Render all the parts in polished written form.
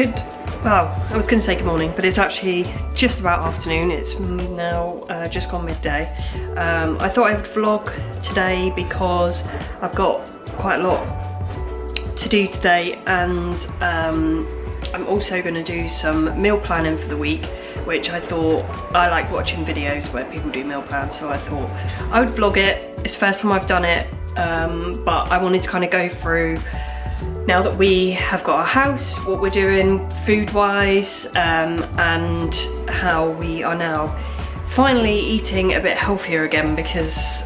Well, I was going to say good morning, but it's actually just about afternoon. It's now just gone midday. I thought I would vlog today because I've got quite a lot to do today, and I'm also going to do some meal planning for the week, which I thought, I like watching videos where people do meal plans, so I thought I would vlog it. It's the first time I've done it, but I wanted to kind of go through, now that we have got our house, what we're doing food-wise, and how we are now finally eating a bit healthier again, because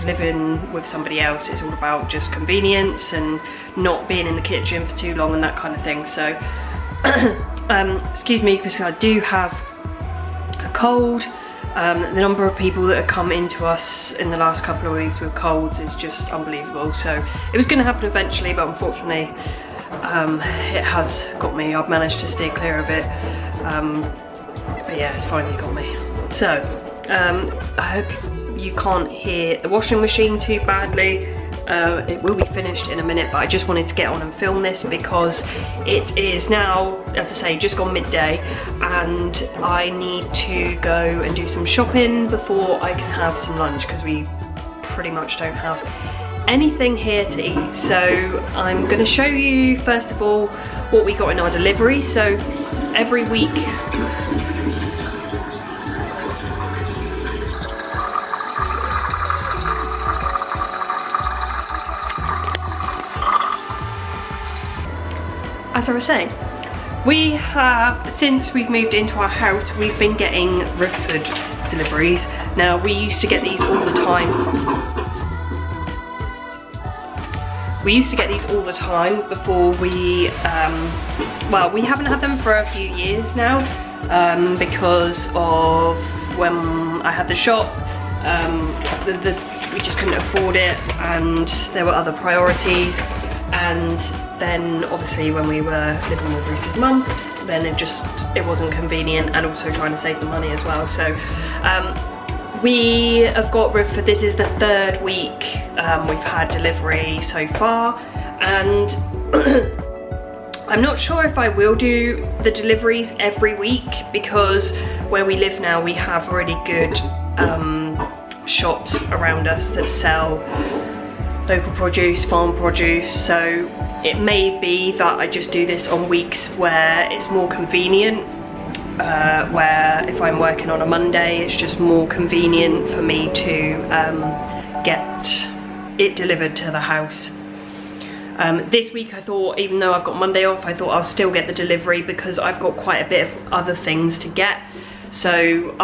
living with somebody else is all about just convenience and not being in the kitchen for too long and that kind of thing. So excuse me, because I do have a cold. The number of people that have come into us in the last couple of weeks with colds is just unbelievable. So it was going to happen eventually, but unfortunately it has got me. I've managed to steer clear of it, but yeah, it's finally got me. So I hope you can't hear the washing machine too badly. It will be finished in a minute, but I just wanted to get on and film this because it is now, as I say, just gone midday, and I need to go and do some shopping before I can have some lunch, because we pretty much don't have anything here to eat. So I'm going to show you first of all what we got in our delivery. So every week as I was saying, we have, since we've moved into our house, we've been getting food deliveries. Now, we used to get these all the time. We used to get these all the time before we, well, we haven't had them for a few years now, because of when I had the shop, we just couldn't afford it, and there were other priorities. And then obviously when we were living with Bruce's mum, then it wasn't convenient, and also trying to save the money as well. So we have got Riverford. This is the third week we've had delivery so far, and I'm not sure if I will do the deliveries every week, because where we live now we have really good shops around us that sell local produce, farm produce, so it may be that I just do this on weeks where it's more convenient, where if I'm working on a Monday, it's just more convenient for me to get it delivered to the house. This week I thought, even though I've got Monday off, I thought I'll still get the delivery because I've got quite a bit of other things to get. So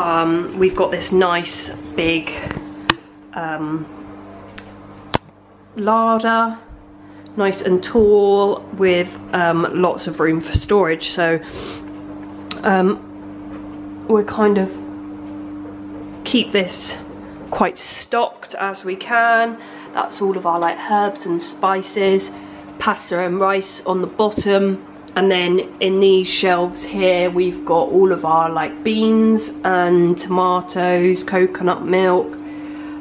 we've got this nice big larder, nice and tall, with lots of room for storage. So we're kind of keep this quite stocked as we can. That's all of our like herbs and spices, pasta and rice on the bottom, and then in these shelves here we've got all of our like beans and tomatoes, coconut milk.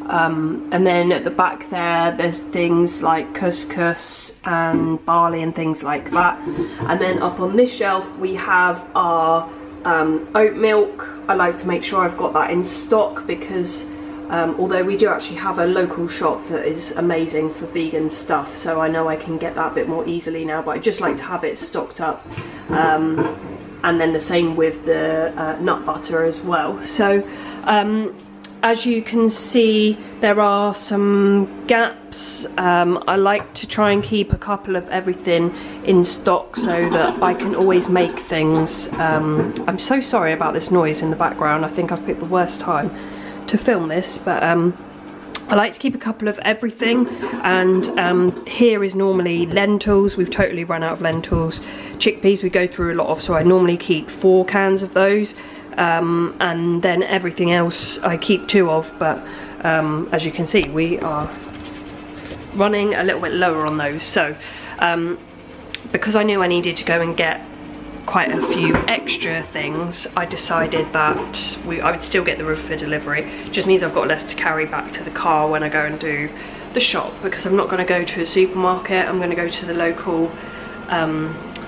And then at the back there's things like couscous and barley and things like that. And then up on this shelf we have our oat milk. I like to make sure I've got that in stock, because although we do actually have a local shop that is amazing for vegan stuff, so I know I can get that a bit more easily now, but I just like to have it stocked up. And then the same with the nut butter as well. So as you can see, there are some gaps. I like to try and keep a couple of everything in stock so that I can always make things. I'm so sorry about this noise in the background. I think I've picked the worst time to film this, but I like to keep a couple of everything. And here is normally lentils. We've totally run out of lentils. Chickpeas we go through a lot of, so I normally keep 4 cans of those. And then everything else I keep 2 of, but as you can see we are running a little bit lower on those. So because I knew I needed to go and get quite a few extra things, I decided that I would still get the roof for delivery. Just means I've got less to carry back to the car when I go and do the shop, because I'm not going to go to a supermarket. I'm going to go to the local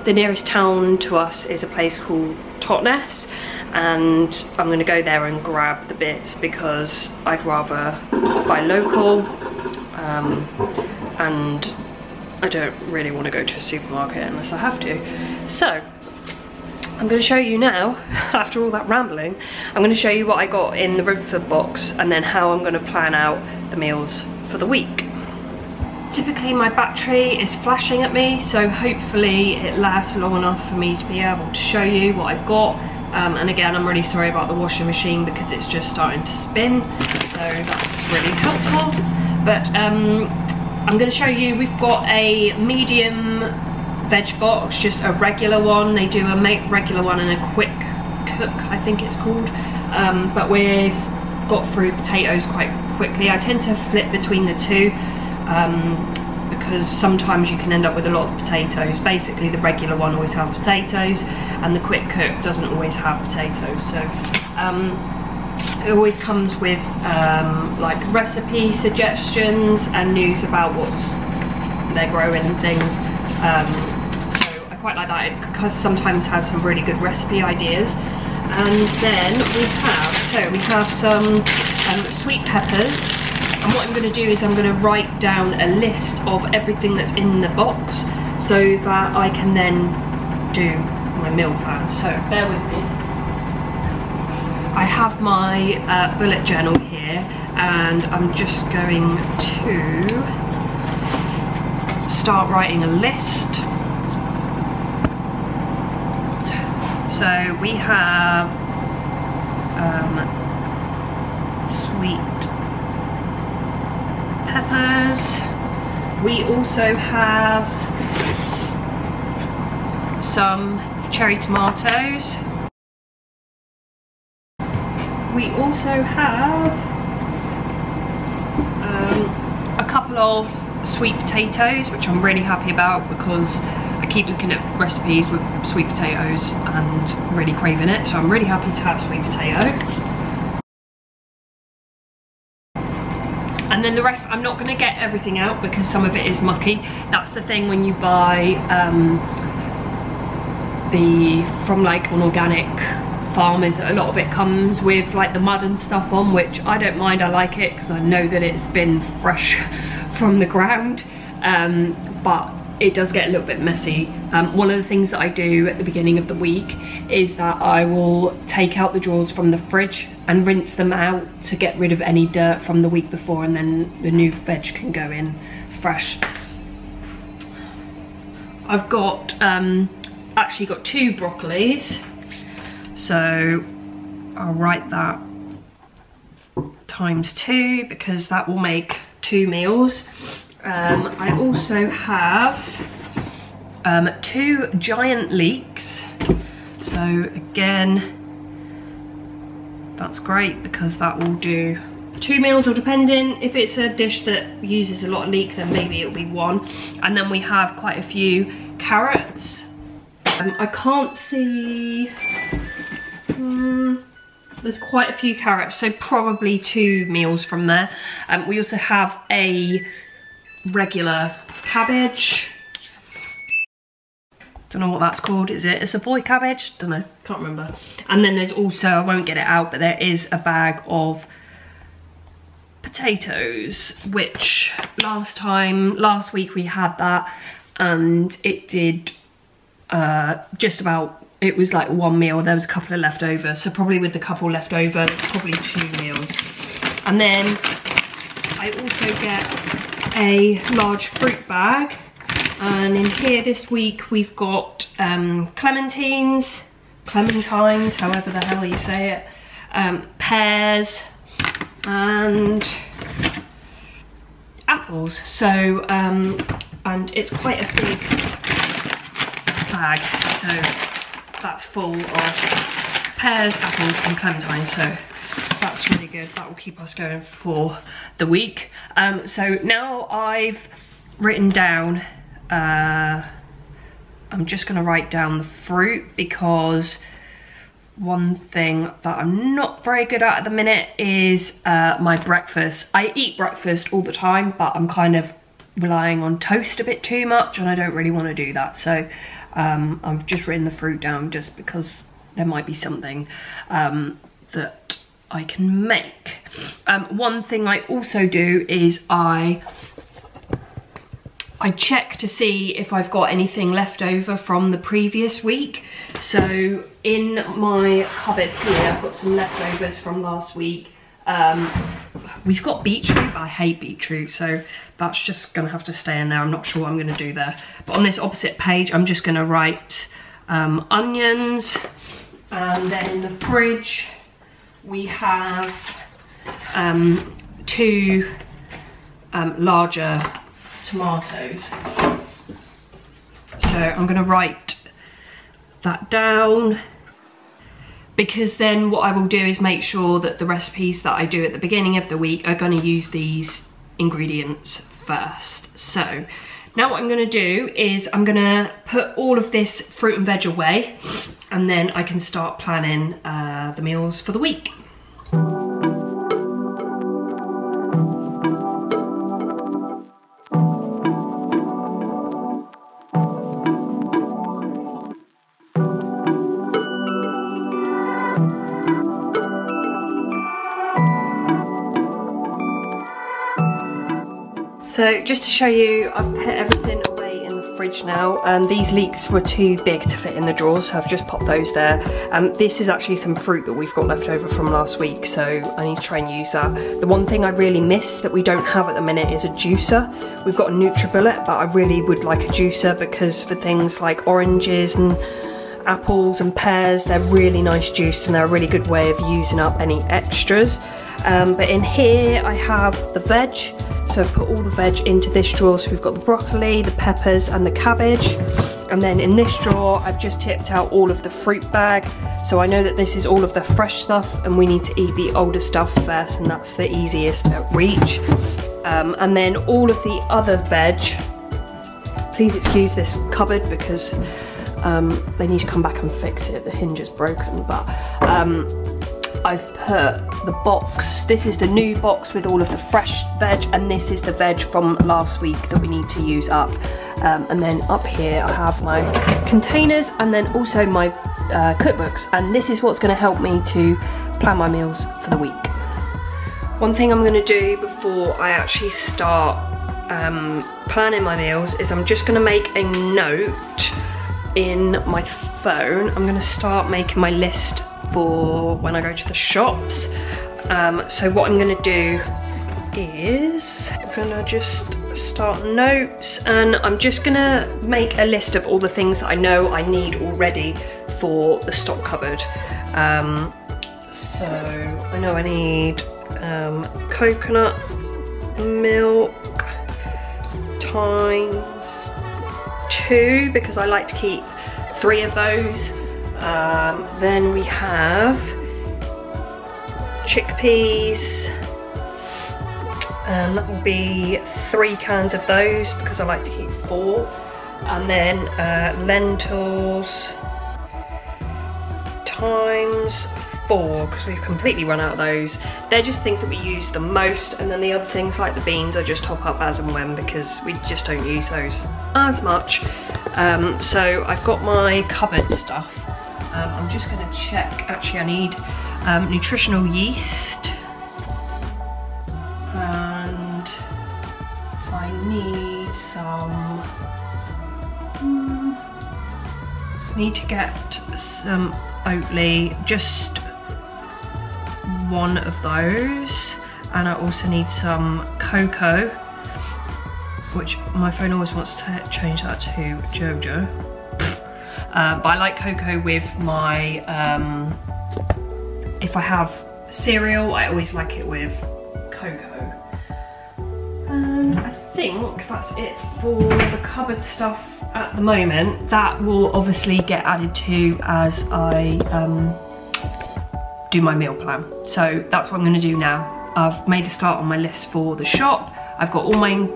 The nearest town to us is a place called Totnes, and I'm going to go there and grab the bits because I'd rather buy local, and I don't really want to go to a supermarket unless I have to. So I'm going to show you now, after all that rambling, I'm going to show you what I got in the Riverford box and then how I'm going to plan out the meals for the week. Typically my battery is flashing at me, so hopefully it lasts long enough for me to be able to show you what I've got. And again, I'm really sorry about the washing machine because it's just starting to spin, so that's really helpful. But I'm going to show you, we've got a medium veg box, just a regular one. They do a regular one and a quick cook, I think it's called. But we've got through potatoes quite quickly. I tend to flip between the two because sometimes you can end up with a lot of potatoes. Basically the regular one always has potatoes and the quick cook doesn't always have potatoes. So it always comes with like recipe suggestions and news about what's they're growing and things. So I quite like that. It sometimes has some really good recipe ideas. And then we have some sweet peppers. And what I'm going to do is I'm going to write down a list of everything that's in the box so that I can then do my meal plan. So bear with me. I have my bullet journal here and I'm just going to start writing a list. So we have sweet peppers. We also have some cherry tomatoes. We also have a couple of sweet potatoes, which I'm really happy about because I keep looking at recipes with sweet potatoes and really craving it, so I'm really happy to have sweet potato. And then the rest, I'm not going to get everything out because some of it is mucky. That's the thing when you buy from like an organic farm, is that a lot of it comes with like the mud and stuff on, which I don't mind. I like it because I know that it's been fresh from the ground, but it does get a little bit messy. One of the things that I do at the beginning of the week is that I will take out the drawers from the fridge and rinse them out to get rid of any dirt from the week before, and then the new veg can go in fresh. I've got actually got 2 broccolis, so I'll write that ×2 because that will make 2 meals. I also have 2 giant leeks, so again that's great because that will do 2 meals, or depending if it's a dish that uses a lot of leek then maybe it'll be 1. And then we have quite a few carrots. I can't see, there's quite a few carrots, so probably 2 meals from there. We also have a regular cabbage. Don't know what that's called. Is it a Savoy cabbage? Don't know, can't remember. And then there's also, I won't get it out, but there is a bag of potatoes, which last week we had that and it did just about, it was like 1 meal. There was a couple of left over, so probably with the couple left over, probably 2 meals. And then I also get a large fruit bag, and in here this week we've got clementines, however the hell you say it, pears and apples. So and it's quite a big bag, so that's full of pears, apples and clementines, so that's really good. That will keep us going for the week. So now I've written down, I'm just going to write down the fruit, because one thing that I'm not very good at the minute is my breakfast. I eat breakfast all the time, but I'm kind of relying on toast a bit too much and I don't really want to do that. So I've just written the fruit down just because there might be something that I can make. One thing I also do is I check to see if I've got anything left over from the previous week. So in my cupboard here, I've got some leftovers from last week. We've got beetroot, but I hate beetroot, so that's just gonna have to stay in there. I'm not sure what I'm gonna do there. But on this opposite page, I'm just gonna write onions. And then in the fridge, we have 2 larger tomatoes. So I'm gonna write that down, because then what I will do is make sure that the recipes that I do at the beginning of the week are gonna use these ingredients first. So now what I'm gonna do is I'm gonna put all of this fruit and veg away, and then I can start planning the meals for the week. So just to show you, I've put everything away in the fridge now. These leeks were too big to fit in the drawers, so I've just popped those there. This is actually some fruit that we've got left over from last week, so I need to try and use that. The one thing I really miss that we don't have at the minute is a juicer. We've got a NutriBullet, but I really would like a juicer, because for things like oranges and apples and pears, they're really nice juiced and they're a really good way of using up any extras. But in here I have the veg. So I've put all the veg into this drawer. So we've got the broccoli, the peppers and the cabbage. And then in this drawer, I've just tipped out all of the fruit bag. So I know that this is all of the fresh stuff and we need to eat the older stuff first, and that's the easiest at reach. And then all of the other veg, please excuse this cupboard because they need to come back and fix it. The hinge is broken, but I've put the box, this is the new box with all of the fresh veg, and this is the veg from last week that we need to use up. And then up here I have my containers and then also my cookbooks, and this is what's going to help me to plan my meals for the week. One thing I'm going to do before I actually start planning my meals is I'm just going to make a note in my phone. I'm going to start making my list for when I go to the shops. So what I'm going to do is I'm going to just start notes, and I'm just going to make a list of all the things that I know I need already for the stock cupboard. So I know I need coconut milk times 2 because I like to keep 3 of those. Then we have chickpeas, and that will be 3 cans of those because I like to keep 4. And then lentils times 4 because we've completely run out of those. They're just things that we use the most, and then the other things like the beans I just top up as and when because we just don't use those as much. So I've got my cupboard stuff. I'm just going to check, actually I need nutritional yeast, and I need some, need to get some Oatly, just 1 of those, and I also need some cocoa, which my phone always wants to change that to Jojo. But I like cocoa with my, if I have cereal, I always like it with cocoa. And I think that's it for the cupboard stuff at the moment. That will obviously get added to as I do my meal plan. So that's what I'm gonna do now. I've made a start on my list for the shop. I've got all my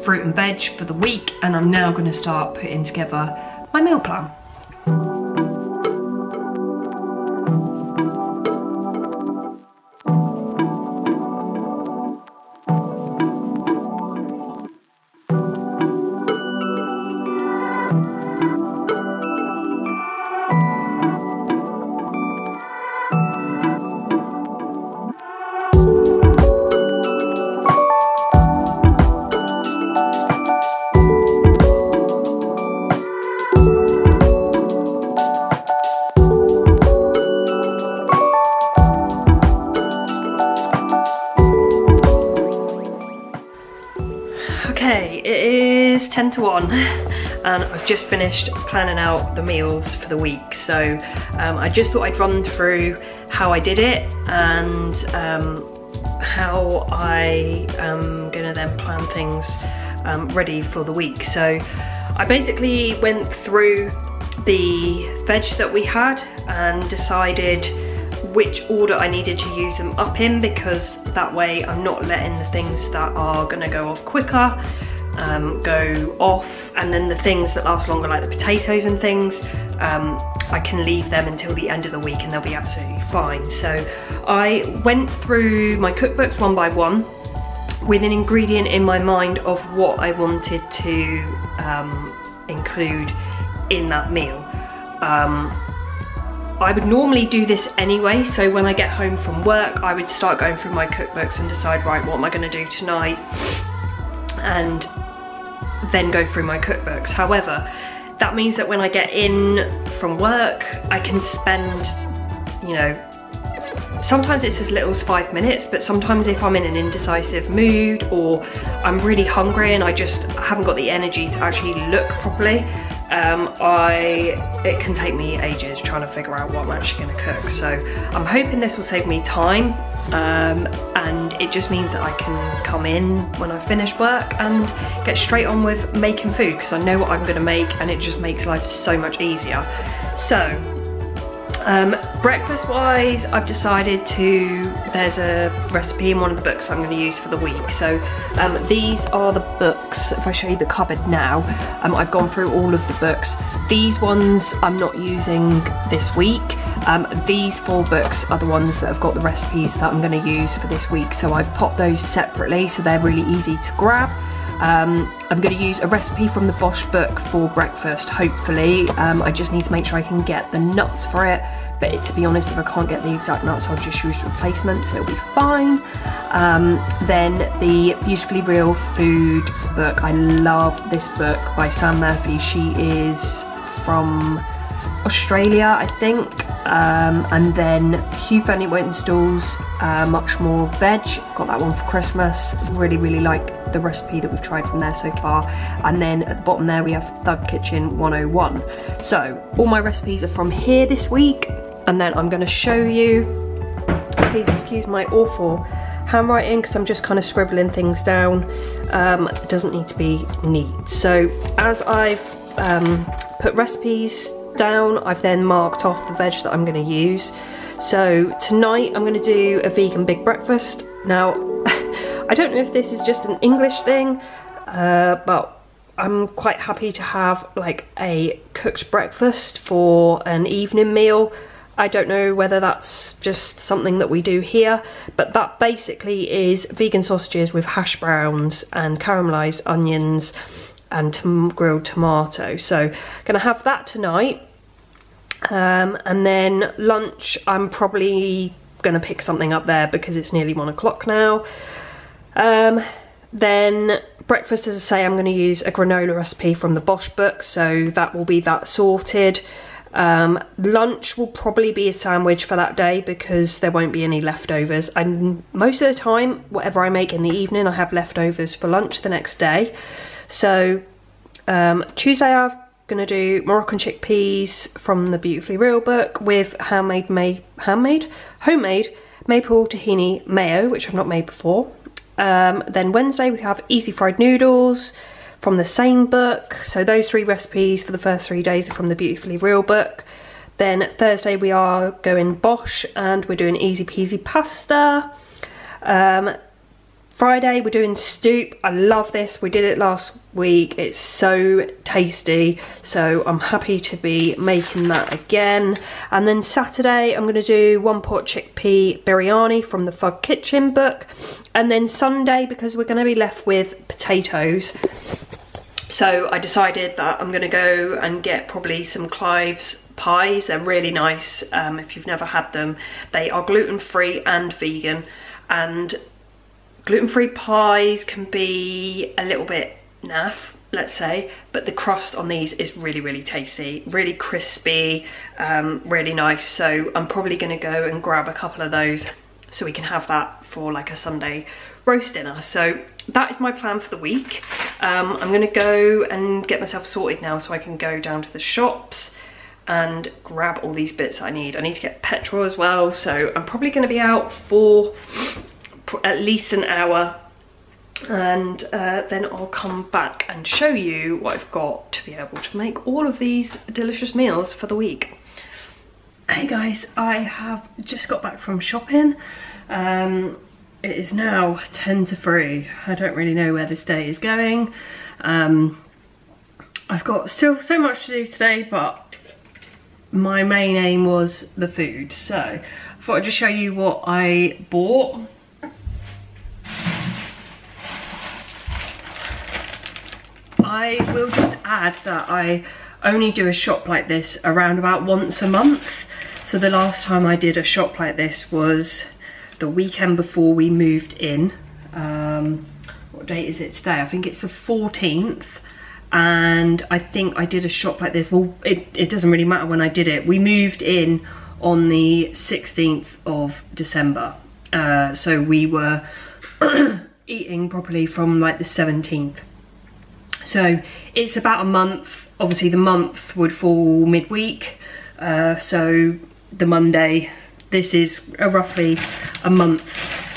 fruit and veg for the week, and I'm now gonna start putting together my meal plan. 10 to 1 and I've just finished planning out the meals for the week. So I just thought I'd run through how I did it and how I am gonna then plan things ready for the week. So I basically went through the veg that we had and decided which order I needed to use them up in, because that way I'm not letting the things that are gonna go off quicker go off, and then the things that last longer, like the potatoes and things, I can leave them until the end of the week and they'll be absolutely fine. So I went through my cookbooks one by one with an ingredient in my mind of what I wanted to include in that meal. I would normally do this anyway, so when I get home from work I would start going through my cookbooks and decide, right, what am I going to do tonight, and then go through my cookbooks. However, that means that when I get in from work I can spend, you know, sometimes it's as little as 5 minutes, but sometimes if I'm in an indecisive mood or I'm really hungry and I just haven't got the energy to actually look properly, it can take me ages trying to figure out what I'm actually going to cook. So I'm hoping this will save me time, and it just means that I can come in when I finish work and get straight on with making food, because I know what I'm going to make and it just makes life so much easier. So breakfast wise, I've decided there's a recipe in one of the books I'm going to use for the week. So these are the books. If I show you the cupboard now, I've gone through all of the books. These ones I'm not using this week. These 4 books are the ones that have got the recipes that I'm going to use for this week. So I've popped those separately so they're really easy to grab. I'm going to use a recipe from the Bosch book for breakfast, hopefully. I just need to make sure I can get the nuts for it, but to be honest, if I can't get the exact nuts, I'll just use replacements, it'll be fine. Then the Beautifully Real Food book. I love this book by Sam Murphy. She is from Australia, I think. And then Hugh Fenley Winstall's Much More Veg, got that one for Christmas. Really like the recipe that we've tried from there so far. And then at the bottom there we have Thug Kitchen 101. So all my recipes are from here this week, and then I'm going to show you, please excuse my awful handwriting because I'm just kind of scribbling things down. It doesn't need to be neat. So as I've put recipes down, I've then marked off the veg that I'm going to use. So tonight I'm going to do a vegan big breakfast. Now I don't know if this is just an English thing, but I'm quite happy to have like a cooked breakfast for an evening meal. I don't know whether that's just something that we do here, but that basically is vegan sausages with hash browns and caramelised onions and grilled tomato. So gonna have that tonight, and then lunch I'm probably gonna pick something up there because it's nearly 1 o'clock now. Then breakfast, as I say, I'm gonna use a granola recipe from the Bosch book, so that will be that sorted. Lunch will probably be a sandwich for that day because there won't be any leftovers. And most of the time, whatever I make in the evening, I have leftovers for lunch the next day. So Tuesday I'm gonna do Moroccan chickpeas from the Beautifully Real book with homemade maple tahini mayo, which I've not made before. Then Wednesday we have easy fried noodles from the same book. So those 3 recipes for the first 3 days are from the Beautifully Real book. Then Thursday we are going Bosch and we're doing easy peasy pasta. Friday we're doing stoop. I love this. We did it last week. It's so tasty. So I'm happy to be making that again. And then Saturday I'm going to do 1 pot chickpea biryani from the Thug Kitchen book. And then Sunday, because we're going to be left with potatoes, so I decided that I'm going to go and get probably some Clive's pies. They're really nice. If you've never had them, they are gluten-free and vegan, and gluten-free pies can be a little bit naff, let's say, but the crust on these is really tasty, really crispy, really nice. So I'm probably going to go and grab a couple of those so we can have that for like a Sunday roast dinner. So that is my plan for the week. I'm gonna go and get myself sorted now so I can go down to the shops and grab all these bits that I need. I need to get petrol as well, so I'm probably gonna be out for at least an hour, and then I'll come back and show you what I've got to be able to make all of these delicious meals for the week. Hey guys, I have just got back from shopping. It is now 10 to 3. I don't really know where this day is going. I've got still so much to do today, but my main aim was the food. So I thought I'd just show you what I bought. I will just add that I only do a shop like this around about once a month. So the last time I did a shop like this was the weekend before we moved in. What date is it today? I think it's the 14th. And I think I did a shop like this. Well, it doesn't really matter when I did it. We moved in on the 16th of December. So we were eating properly from like the 17th. So it's about a month. Obviously the month would fall midweek. So the Monday, this is roughly a month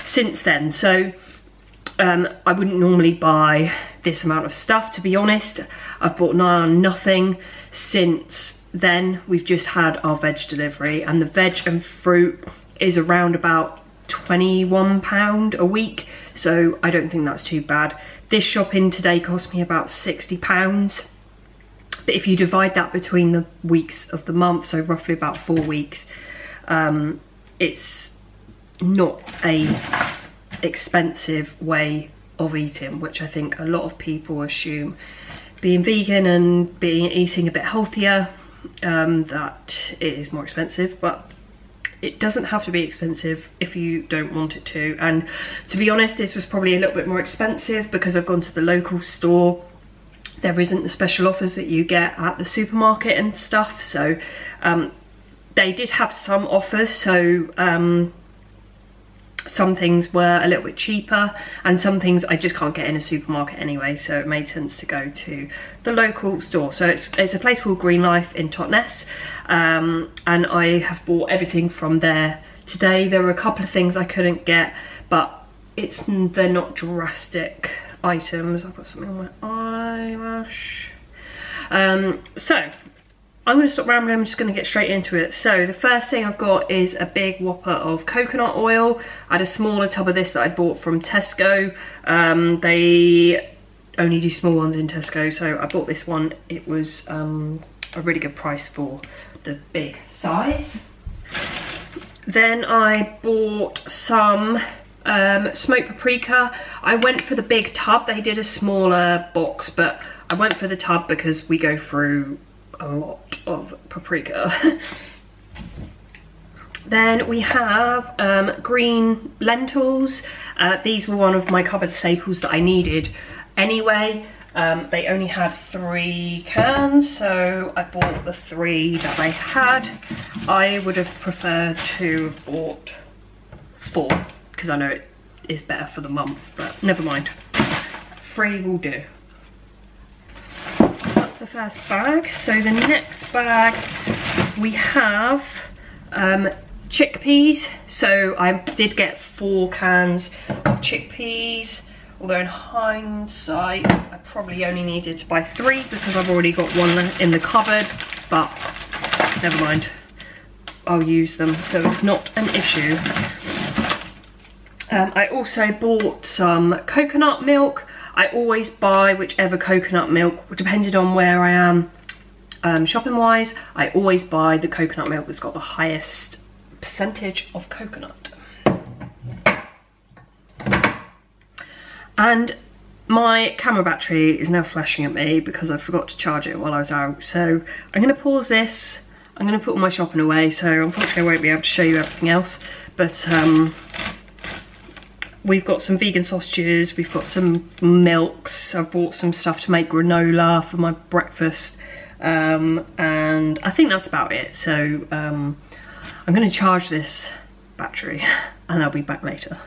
since then. So I wouldn't normally buy this amount of stuff, to be honest. I've bought nothing since then. We've just had our veg delivery, and the veg and fruit is around about £21 a week, so I don't think that's too bad. This shopping today cost me about £60, but if you divide that between the weeks of the month, so roughly about 4 weeks, it's not a expensive way of eating, which I think a lot of people assume. Being vegan and eating a bit healthier, that it is more expensive, but it doesn't have to be expensive if you don't want it to. And to be honest, this was probably a little bit more expensive because I've gone to the local store. There isn't the special offers that you get at the supermarket and stuff. So they did have some offers. So some things were a little bit cheaper, and some things I just can't get in a supermarket anyway, so it made sense to go to the local store. So it's a place called Green Life in Totnes, and I have bought everything from there today. There were a couple of things I couldn't get, but they're not drastic items. I've got something on my eyelash. So I'm going to stop rambling, I'm just going to get straight into it. So the first thing I've got is a big whopper of coconut oil. I had a smaller tub of this that I bought from Tesco. They only do small ones in Tesco, so I bought this one. It was a really good price for the big size. Then I bought some smoked paprika. I went for the big tub. They did a smaller box, but I went for the tub because we go through a lot of paprika. Then we have green lentils. These were one of my cupboard staples that I needed anyway. They only had 3 cans, so I bought the 3 that they had. I would have preferred to have bought 4 because I know it is better for the month, but never mind. 3 will do. That's the first bag. So the next bag we have chickpeas. So I did get 4 cans of chickpeas, although in hindsight I probably only needed to buy 3 because I've already got 1 in the cupboard, but never mind, I'll use them, so it's not an issue. I also bought some coconut milk. I always buy whichever coconut milk, depending on where I am shopping wise. I always buy the coconut milk that's got the highest percentage of coconut. And my camera battery is now flashing at me because I forgot to charge it while I was out. So I'm going to pause this. I'm going to put all my shopping away, so unfortunately I won't be able to show you everything else. But we've got some vegan sausages, we've got some milks, I've bought some stuff to make granola for my breakfast, and I think that's about it. So I'm going to charge this battery and I'll be back later.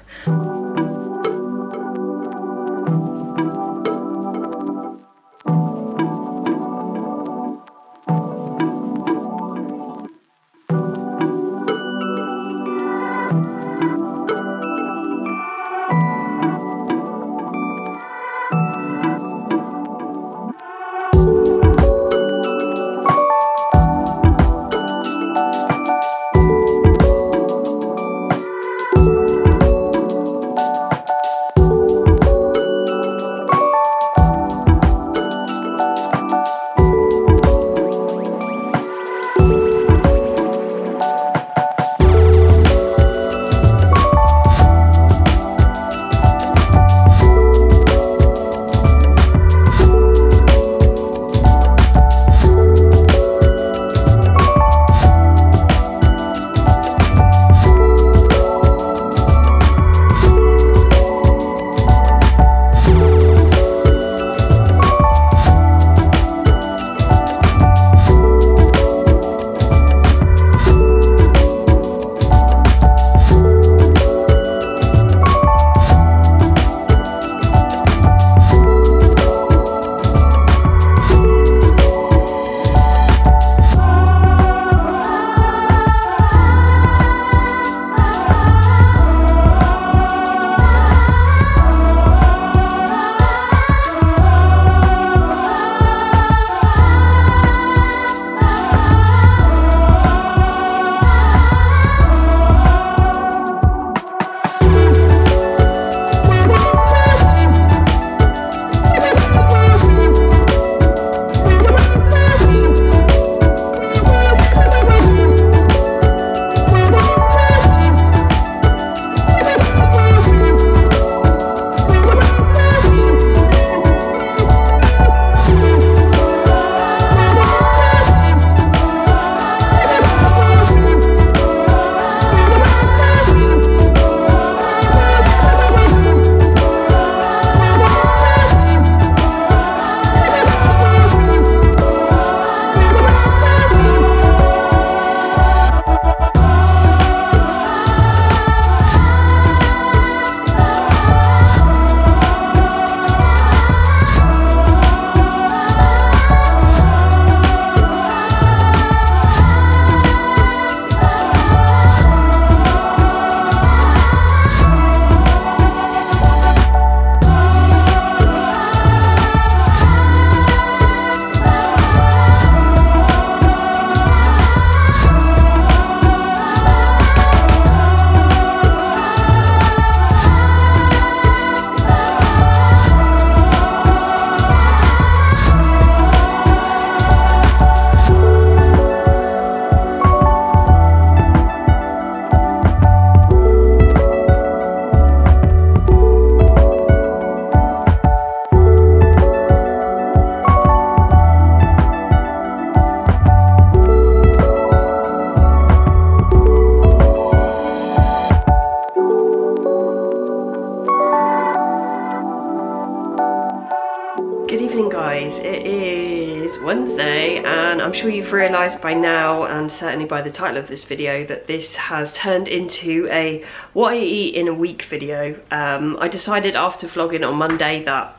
guys, it is Wednesday and I'm sure you've realised by now, and certainly by the title of this video, that this has turned into a what I eat in a week video. I decided after vlogging on Monday that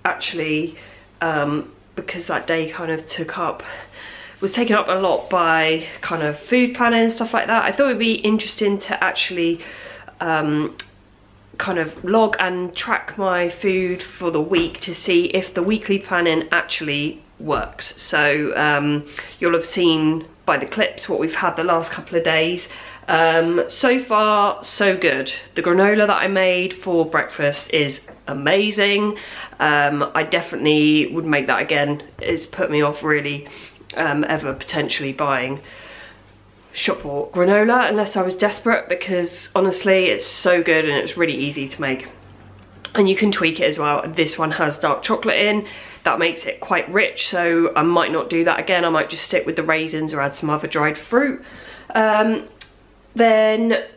actually, because that day kind of was taken up a lot by kind of food planning and stuff like that, I thought it'd be interesting to actually kind of log and track my food for the week to see if the weekly planning actually works. So you'll have seen by the clips what we've had the last couple of days. So far so good. The granola that I made for breakfast is amazing. I definitely would make that again. It's put me off really ever potentially buying shop bought granola unless I was desperate, because honestly it's so good and it's really easy to make, and you can tweak it as well. This one has dark chocolate in, that makes it quite rich, so I might not do that again. I might just stick with the raisins or add some other dried fruit. Then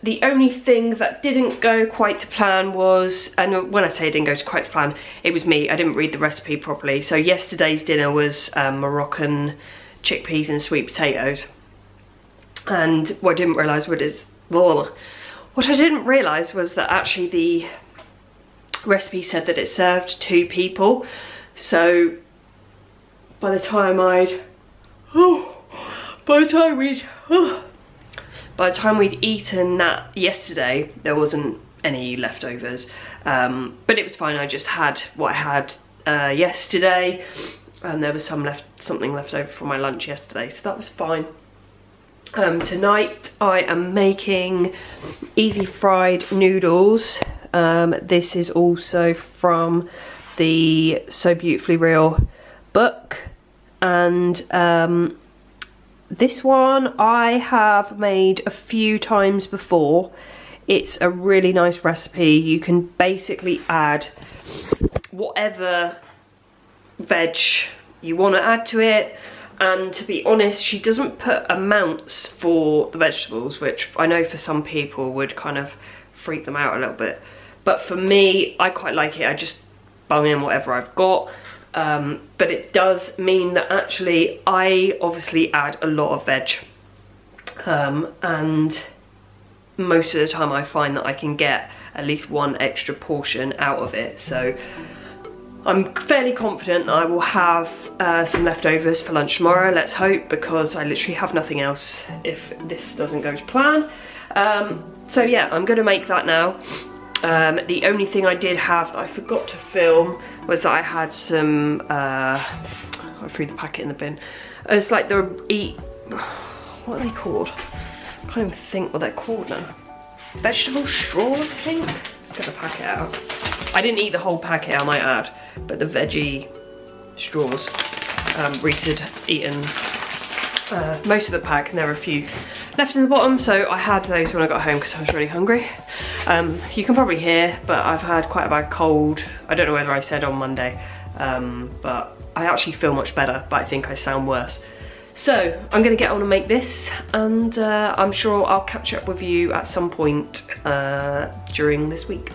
the only thing that didn't go quite to plan was, and when I say it didn't go quite to plan, it was me. I didn't read the recipe properly. So yesterday's dinner was Moroccan chickpeas and sweet potatoes. And what I didn't realise What I didn't realise was that actually the recipe said that it served 2 people. So by the time we'd eaten that yesterday, there wasn't any leftovers. But it was fine. I just had what I had yesterday, and there was something left over from my lunch yesterday, so that was fine. Tonight I am making easy fried noodles. This is also from the So Beautifully Real book, and this one I have made a few times before. It's a really nice recipe. You can basically add whatever veg you want to add to it, and to be honest, she doesn't put amounts for the vegetables, which I know for some people would kind of freak them out a little bit, but for me, I quite like it. I just bung in whatever I've got, but it does mean that actually I obviously add a lot of veg, and most of the time I find that I can get at least 1 extra portion out of it. So I'm fairly confident that I will have some leftovers for lunch tomorrow, let's hope, because I literally have nothing else if this doesn't go to plan. So yeah, I'm gonna make that now. The only thing I did have that I forgot to film was that I had some, I threw the packet in the bin. It's like the what are they called? I can't even think what they're called now. Vegetable straws, I think? Get the packet out. I didn't eat the whole packet, I might add, but the veggie straws. Reese had eaten most of the pack, and there were a few left in the bottom, so I had those when I got home because I was really hungry. You can probably hear, but I've had quite a bad cold. I don't know whether I said on Monday, but I actually feel much better, but I think I sound worse. So I'm gonna get on and make this, and I'm sure I'll catch up with you at some point during this week.